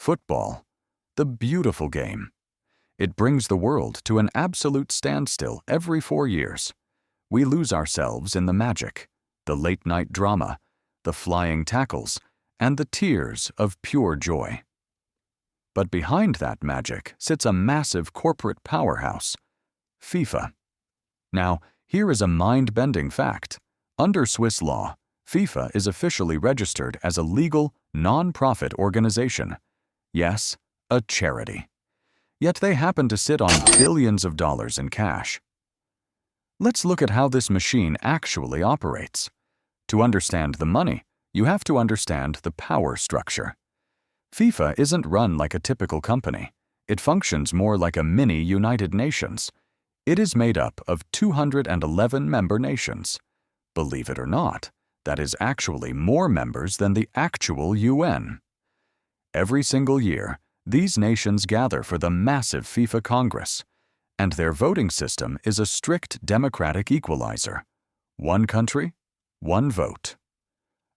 Football. The beautiful game. It brings the world to an absolute standstill every 4 years. We lose ourselves in the magic, the late-night drama, the flying tackles, and the tears of pure joy. But behind that magic sits a massive corporate powerhouse, FIFA. Now, here is a mind-bending fact. Under Swiss law, FIFA is officially registered as a legal, non-profit organization. Yes, a charity. Yet they happen to sit on billions of dollars in cash. Let's look at how this machine actually operates. To understand the money, you have to understand the power structure. FIFA isn't run like a typical company. It functions more like a mini United Nations. It is made up of 211 member nations. Believe it or not, that is actually more members than the actual UN. Every single year, these nations gather for the massive FIFA Congress, and their voting system is a strict democratic equalizer. One country, one vote.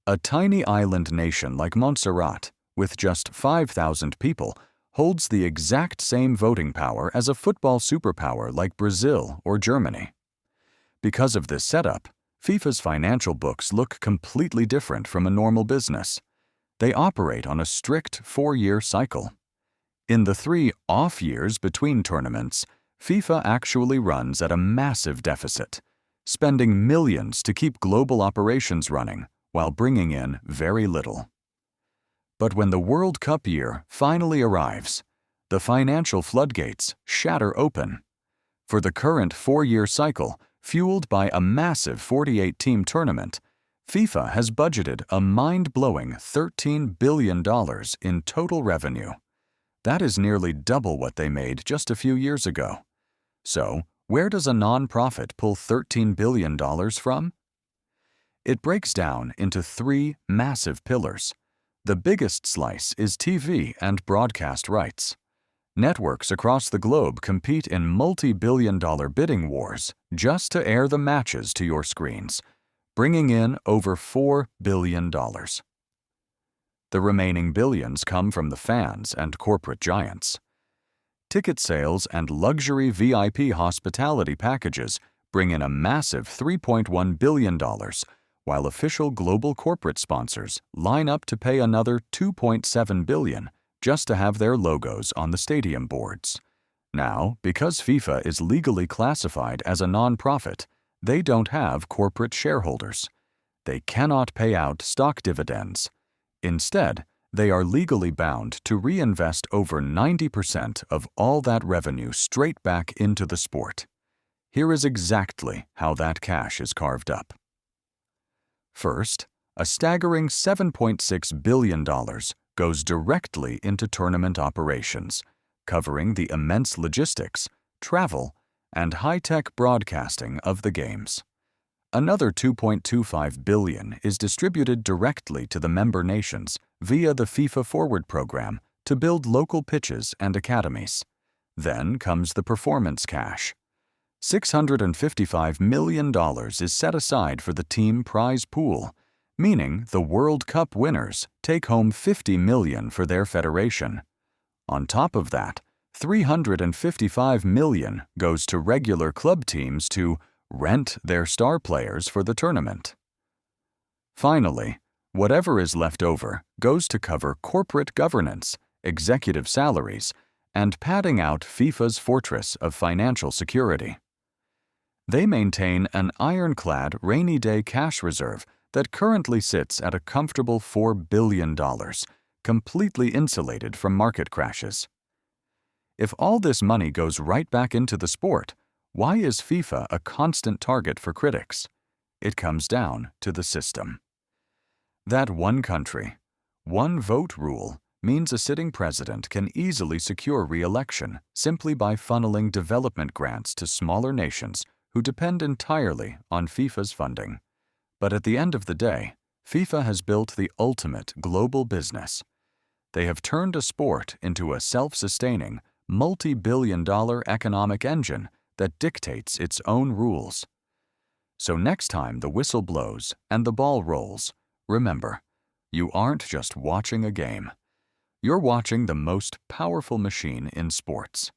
A tiny island nation like Montserrat, with just 5,000 people, holds the exact same voting power as a football superpower like Brazil or Germany. Because of this setup, FIFA's financial books look completely different from a normal business. They operate on a strict 4-year cycle. In the 3 off years between tournaments, FIFA actually runs at a massive deficit, spending millions to keep global operations running while bringing in very little. But when the World Cup year finally arrives, the financial floodgates shatter open. For the current 4-year cycle, fueled by a massive 48-team tournament, FIFA has budgeted a mind-blowing $13 billion in total revenue. That is nearly double what they made just a few years ago. So, where does a non-profit pull $13 billion from? It breaks down into 3 massive pillars. The biggest slice is TV and broadcast rights. Networks across the globe compete in multi-billion-dollar bidding wars just to air the matches to your screens, bringing in over $4 billion. The remaining billions come from the fans and corporate giants. Ticket sales and luxury VIP hospitality packages bring in a massive $3.1 billion, while official global corporate sponsors line up to pay another $2.7 billion just to have their logos on the stadium boards. Now, because FIFA is legally classified as a non-profit, they don't have corporate shareholders. They cannot pay out stock dividends. Instead, they are legally bound to reinvest over 90% of all that revenue straight back into the sport. Here is exactly how that cash is carved up. First, a staggering $7.6 billion goes directly into tournament operations, covering the immense logistics, travel, and high-tech broadcasting of the games. Another $2.25 billion is distributed directly to the member nations via the FIFA Forward program to build local pitches and academies. Then comes the performance cash. $655 million is set aside for the team prize pool, meaning the World Cup winners take home $50 million for their federation. On top of that, $355 million goes to regular club teams to rent their star players for the tournament. Finally, whatever is left over goes to cover corporate governance, executive salaries, and padding out FIFA's fortress of financial security. They maintain an ironclad rainy day cash reserve that currently sits at a comfortable $4 billion, completely insulated from market crashes. If all this money goes right back into the sport, why is FIFA a constant target for critics? It comes down to the system. That one country, one vote rule means a sitting president can easily secure re-election simply by funneling development grants to smaller nations who depend entirely on FIFA's funding. But at the end of the day, FIFA has built the ultimate global business. They have turned a sport into a self-sustaining, multi-billion-dollar economic engine that dictates its own rules. So next time the whistle blows and the ball rolls, remember, you aren't just watching a game. You're watching the most powerful machine in sports.